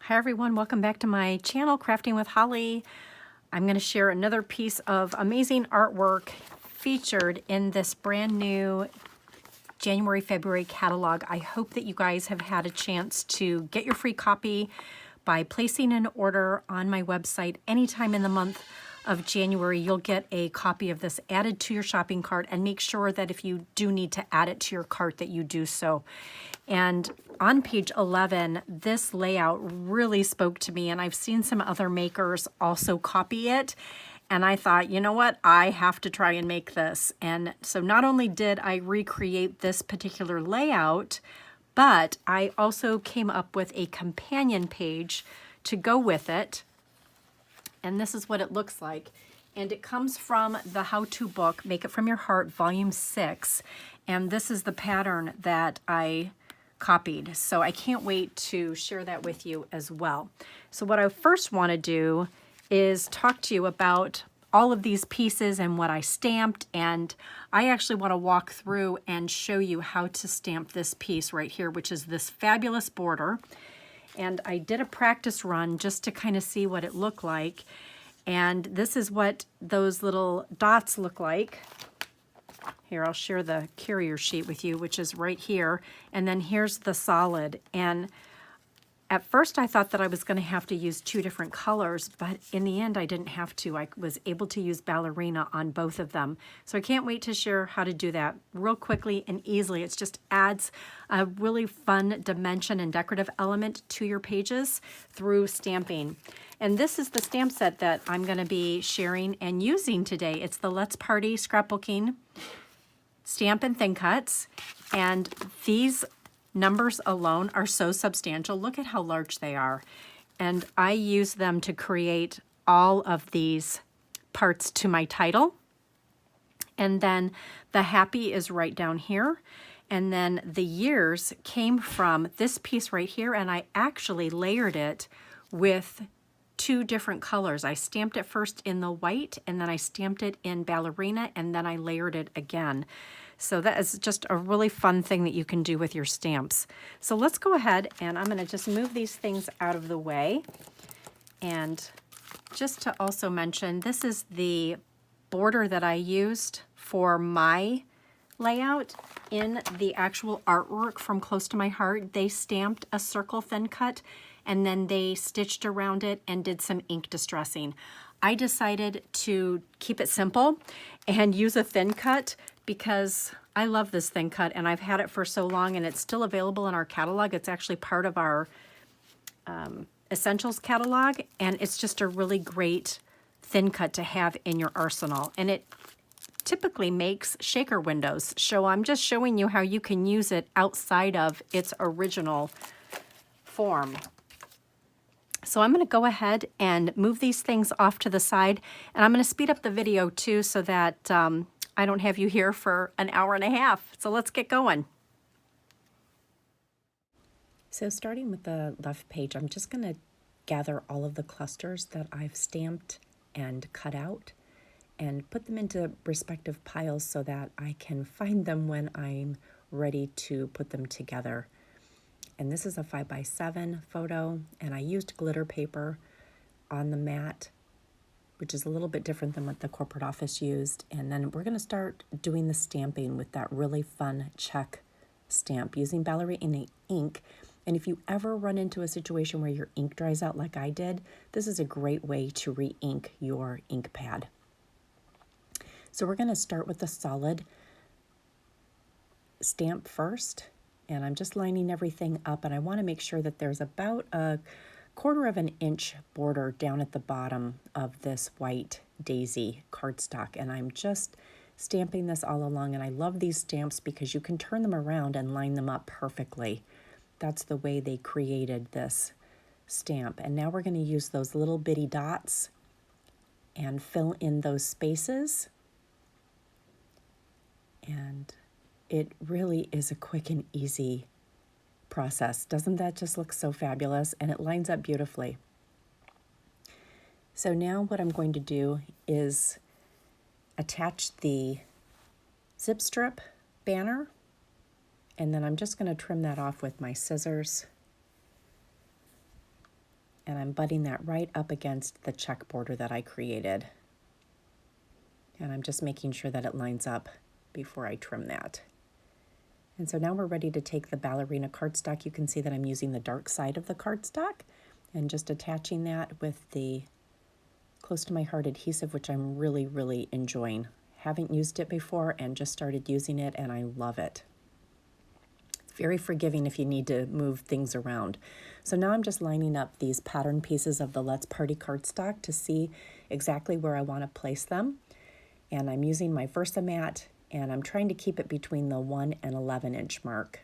Hi everyone, welcome back to my channel, Crafting with Holly. I'm going to share another piece of amazing artwork featured in this brand new January-February catalog. I hope that you guys have had a chance to get your free copy by placing an order on my website anytime in the month of January. You'll get a copy of this added to your shopping cart, and make sure that if you do need to add it to your cart that you do so. And on page 11, this layout really spoke to me, and I've seen some other makers also copy it. And I thought, you know what, I have to try and make this. And so not only did I recreate this particular layout, but I also came up with a companion page to go with it. And this is what it looks like. And it comes from the how-to book, Make It From Your Heart, Volume 6. And this is the pattern that I copied. So I can't wait to share that with you as well. So what I first want to do is talk to you about all of these pieces and what I stamped. And I actually want to walk through and show you how to stamp this piece right here, which is this fabulous border. And I did a practice run just to kind of see what it looked like. And this is what those little dots look like. Here, I'll share the carrier sheet with you, which is right here. And then here's the solid. And at first I thought that I was going to have to use two different colors, but in the end I didn't have to. I was able to use Ballerina on both of them. So I can't wait to share how to do that real quickly and easily. It just adds a really fun dimension and decorative element to your pages through stamping. And this is the stamp set that I'm going to be sharing and using today. It's the Let's Party Scrapbooking Stamp and Thin Cuts. And these numbers alone are so substantial. Look at how large they are. And I use them to create all of these parts to my title. And then the happy is right down here. And then the years came from this piece right here, and I actually layered it with two different colors. I stamped it first in the white, and then I stamped it in Ballerina, and then I layered it again. So that is just a really fun thing that you can do with your stamps. So let's go ahead, and I'm going to just move these things out of the way. And just to also mention, this is the border that I used for my layout. In the actual artwork from Close to My Heart, they stamped a circle thin cut, and then they stitched around it and did some ink distressing. I decided to keep it simple and use a thin cut because I love this thin cut, and I've had it for so long, and it's still available in our catalog. It's actually part of our Essentials catalog, and it's just a really great thin cut to have in your arsenal. And it typically makes shaker windows. So I'm just showing you how you can use it outside of its original form. So I'm going to go ahead and move these things off to the side, and I'm going to speed up the video too so that I don't have you here for an hour and a half. So let's get going. So starting with the left page, I'm just going to gather all of the clusters that I've stamped and cut out and put them into respective piles so that I can find them when I'm ready to put them together. And this is a 5x7 photo, and I used glitter paper on the mat, which is a little bit different than what the corporate office used. And then we're going to start doing the stamping with that really fun check stamp using Ballerina ink. And if you ever run into a situation where your ink dries out like I did, this is a great way to re-ink your ink pad. So we're going to start with the solid stamp first. And I'm just lining everything up, and I want to make sure that there's about a 1/4 of an inch border down at the bottom of this white daisy cardstock. And I'm just stamping this all along, and I love these stamps because you can turn them around and line them up perfectly. That's the way they created this stamp. And now we're going to use those little bitty dots and fill in those spaces. And it really is a quick and easy process. Doesn't that just look so fabulous? And it lines up beautifully. So now what I'm going to do is attach the zip strip banner, and then I'm just going to trim that off with my scissors. and I'm butting that right up against the check border that I created. And I'm just making sure that it lines up before I trim that. And so now we're ready to take the Ballerina cardstock. You can see that I'm using the dark side of the cardstock and just attaching that with the Close to My Heart adhesive, which I'm really, really enjoying. Haven't used it before and just started using it, and I love it. It's very forgiving if you need to move things around. So now I'm just lining up these pattern pieces of the Let's Party cardstock to see exactly where I want to place them. And I'm using my Versamat, and I'm trying to keep it between the 1 and 11 inch mark.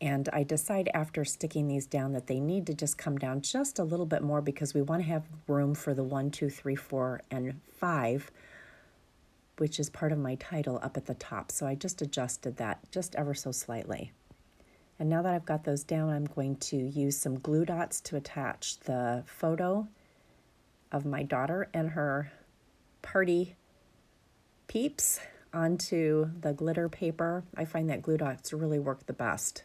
And I decide after sticking these down that they need to just come down just a little bit more because we want to have room for the 1, 2, 3, 4, and 5, which is part of my title up at the top. So I just adjusted that just ever so slightly. And now that I've got those down, I'm going to use some glue dots to attach the photo of my daughter and her party peeps onto the glitter paper. I find that glue dots really work the best.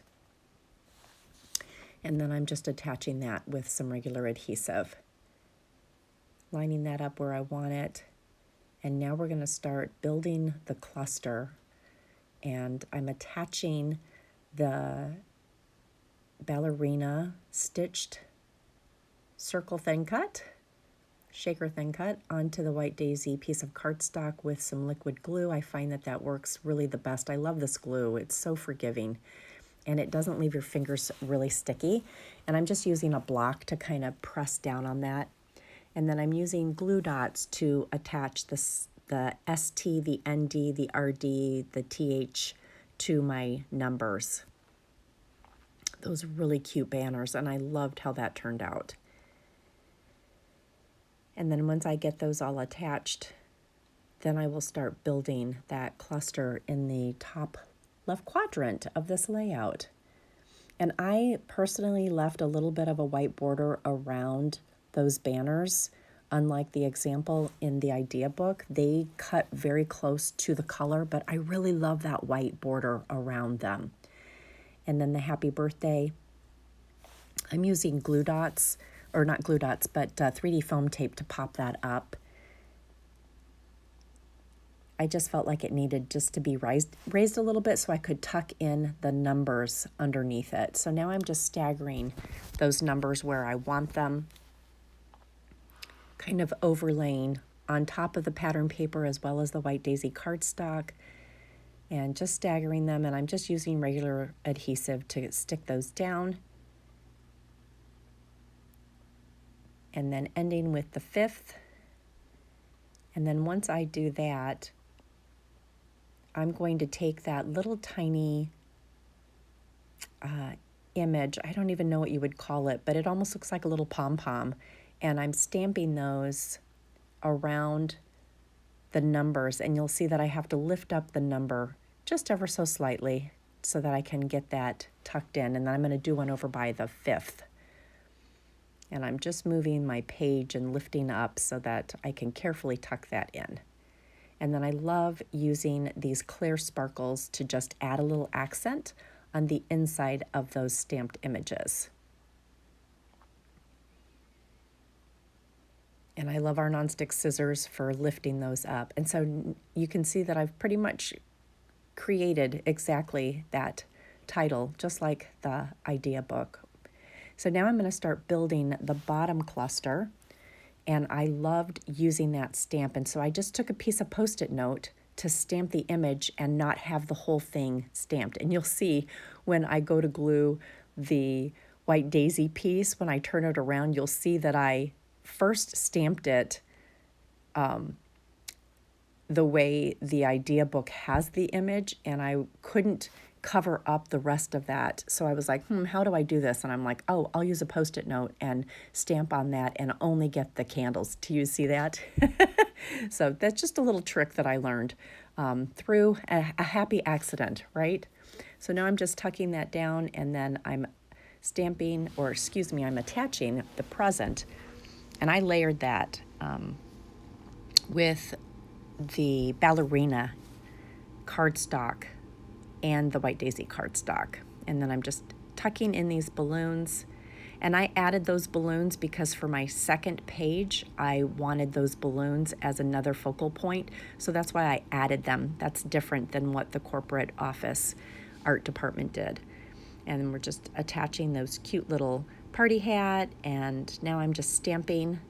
And then I'm just attaching that with some regular adhesive. Lining that up where I want it. And now we're going to start building the cluster. And I'm attaching the Ballerina stitched circle thin cut, shaker thin cut, onto the White Daisy piece of cardstock with some liquid glue. I find that that works really the best. I love this glue. It's so forgiving. And it doesn't leave your fingers really sticky. And I'm just using a block to kind of press down on that. And then I'm using glue dots to attach the ST, the ND, the RD, the TH to my numbers. Those really cute banners, and I loved how that turned out. And then once I get those all attached, then I will start building that cluster in the top left quadrant of this layout. And I personally left a little bit of a white border around those banners. Unlike the example in the idea book, they cut very close to the color, but I really love that white border around them. And then the happy birthday, I'm using glue dots, or not glue dots, but 3D foam tape to pop that up. I just felt like it needed just to be raised a little bit so I could tuck in the numbers underneath it. So now I'm just staggering those numbers where I want them, kind of overlaying on top of the pattern paper as well as the White Daisy cardstock, and just staggering them. And I'm just using regular adhesive to stick those down. And then ending with the 5th. And then once I do that, I'm going to take that little tiny image. I don't even know what you would call it, but it almost looks like a little pom-pom. And I'm stamping those around the numbers. And you'll see that I have to lift up the number just ever so slightly so that I can get that tucked in. And then I'm going to do one over by the 5th. And I'm just moving my page and lifting up so that I can carefully tuck that in. And then I love using these clear sparkles to just add a little accent on the inside of those stamped images. And I love our nonstick scissors for lifting those up. And so you can see that I've pretty much created exactly that title, just like the idea book. So now I'm going to start building the bottom cluster. And I loved using that stamp. And so I just took a piece of Post-it note to stamp the image and not have the whole thing stamped. And you'll see when I go to glue the White Daisy piece, when I turn it around, you'll see that I first stamped it the way the idea book has the image, and I couldn't cover up the rest of that. So I was like, how do I do this? And I'm like, oh, I'll use a Post-it note and stamp on that and only get the candles. Do you see that? So that's just a little trick that I learned through a happy accident, right? So now I'm just tucking that down, and then I'm stamping, or excuse me, I'm attaching the present. And I layered that with the Ballerina cardstock and the White Daisy cardstock. And then I'm just tucking in these balloons. And I added those balloons because for my second page, I wanted those balloons as another focal point. So that's why I added them. That's different than what the corporate office art department did. And we're just attaching those cute little party hat, and now I'm just stamping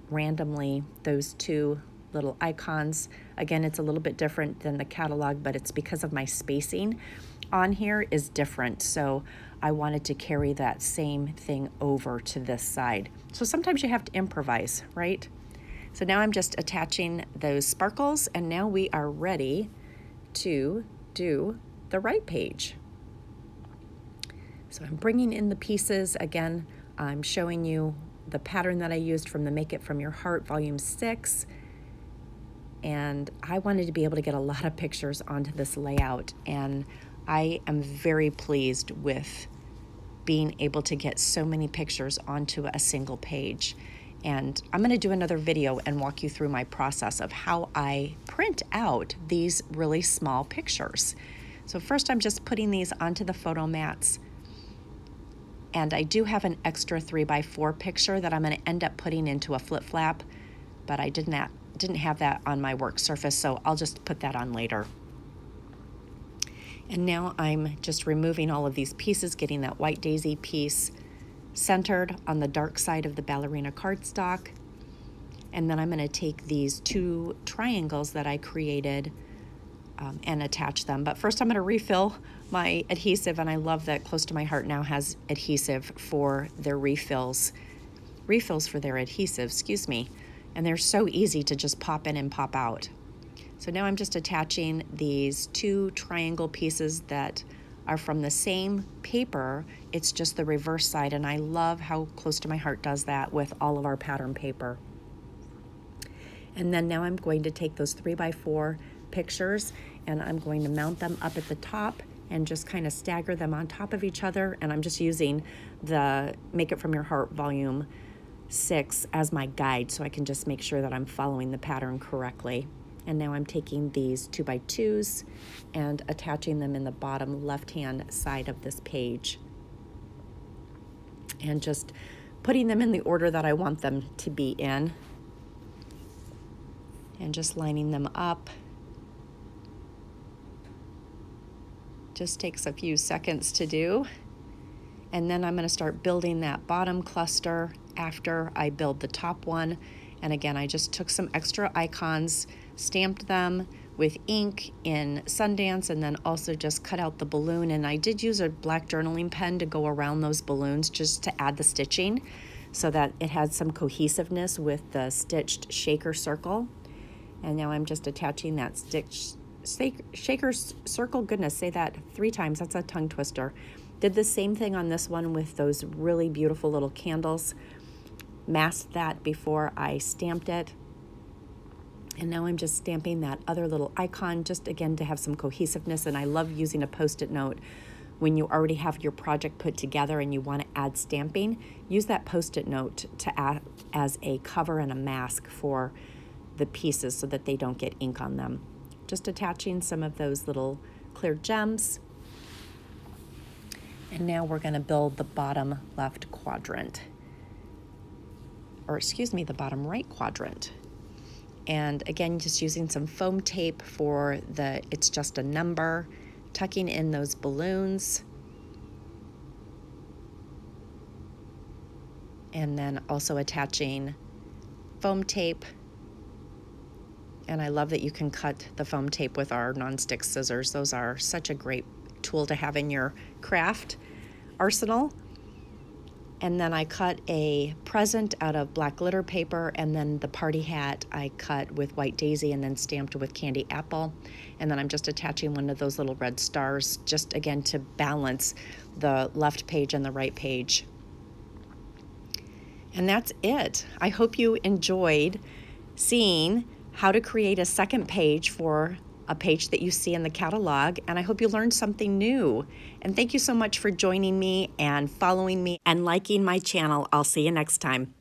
randomly those two little icons. Again, it's a little bit different than the catalog, but it's because of my spacing on here is different. So I wanted to carry that same thing over to this side. So sometimes you have to improvise, right? So now I'm just attaching those sparkles, and now we are ready to do the right page. So I'm bringing in the pieces. Again, I'm showing you the pattern that I used from the Make It From Your Heart Volume 6. And I wanted to be able to get a lot of pictures onto this layout. And I am very pleased with being able to get so many pictures onto a single page. And I'm going to do another video and walk you through my process of how I print out these really small pictures. So first I'm just putting these onto the photo mats. And I do have an extra 3x4 picture that I'm going to end up putting into a flip flap, but I didn't have that on my work surface, so I'll just put that on later. And now I'm just removing all of these pieces, getting that white daisy piece centered on the dark side of the Ballerina cardstock. And then I'm going to take these two triangles that I created and attach them. But first I'm going to refill my adhesive, and I love that Close to My Heart now has adhesive for their refills for their adhesive, excuse me. And they're so easy to just pop in and pop out. So now I'm just attaching these two triangle pieces that are from the same paper. It's just the reverse side, and I love how Close to My Heart does that with all of our pattern paper. And then now I'm going to take those 3x4 pictures, and I'm going to mount them up at the top and just kind of stagger them on top of each other. And I'm just using the Make It From Your Heart Volume 6 as my guide, so I can just make sure that I'm following the pattern correctly. And now I'm taking these 2x2s and attaching them in the bottom left-hand side of this page. And just putting them in the order that I want them to be in. And just lining them up. Just takes a few seconds to do. And then I'm going to start building that bottom cluster after I build the top one. And again, I just took some extra icons, stamped them with ink in Sundance, and then also just cut out the balloon. And I did use a black journaling pen to go around those balloons just to add the stitching so that it had some cohesiveness with the stitched shaker circle. And now I'm just attaching that shaker circle. Goodness, say that 3 times. That's a tongue twister. Did the same thing on this one with those really beautiful little candles. Masked that before I stamped it. And now I'm just stamping that other little icon, just again to have some cohesiveness. And I love using a Post-it note when you already have your project put together and you want to add stamping. Use that Post-it note to add as a cover and a mask for the pieces so that they don't get ink on them. Just attaching some of those little clear gems. And now we're going to build the bottom left quadrant. Or excuse me, the bottom right quadrant. And again, just using some foam tape for the It's Just a Number, tucking in those balloons. And then also attaching foam tape. And I love that you can cut the foam tape with our nonstick scissors. Those are such a great tool to have in your craft arsenal. And then I cut a present out of black glitter paper, and then the party hat I cut with white daisy and then stamped with candy apple. And then I'm just attaching one of those little red stars, just again to balance the left page and the right page. And that's it. I hope you enjoyed seeing how to create a second page for a page that you see in the catalog, and I hope you learned something new. And thank you so much for joining me and following me and liking my channel. I'll see you next time.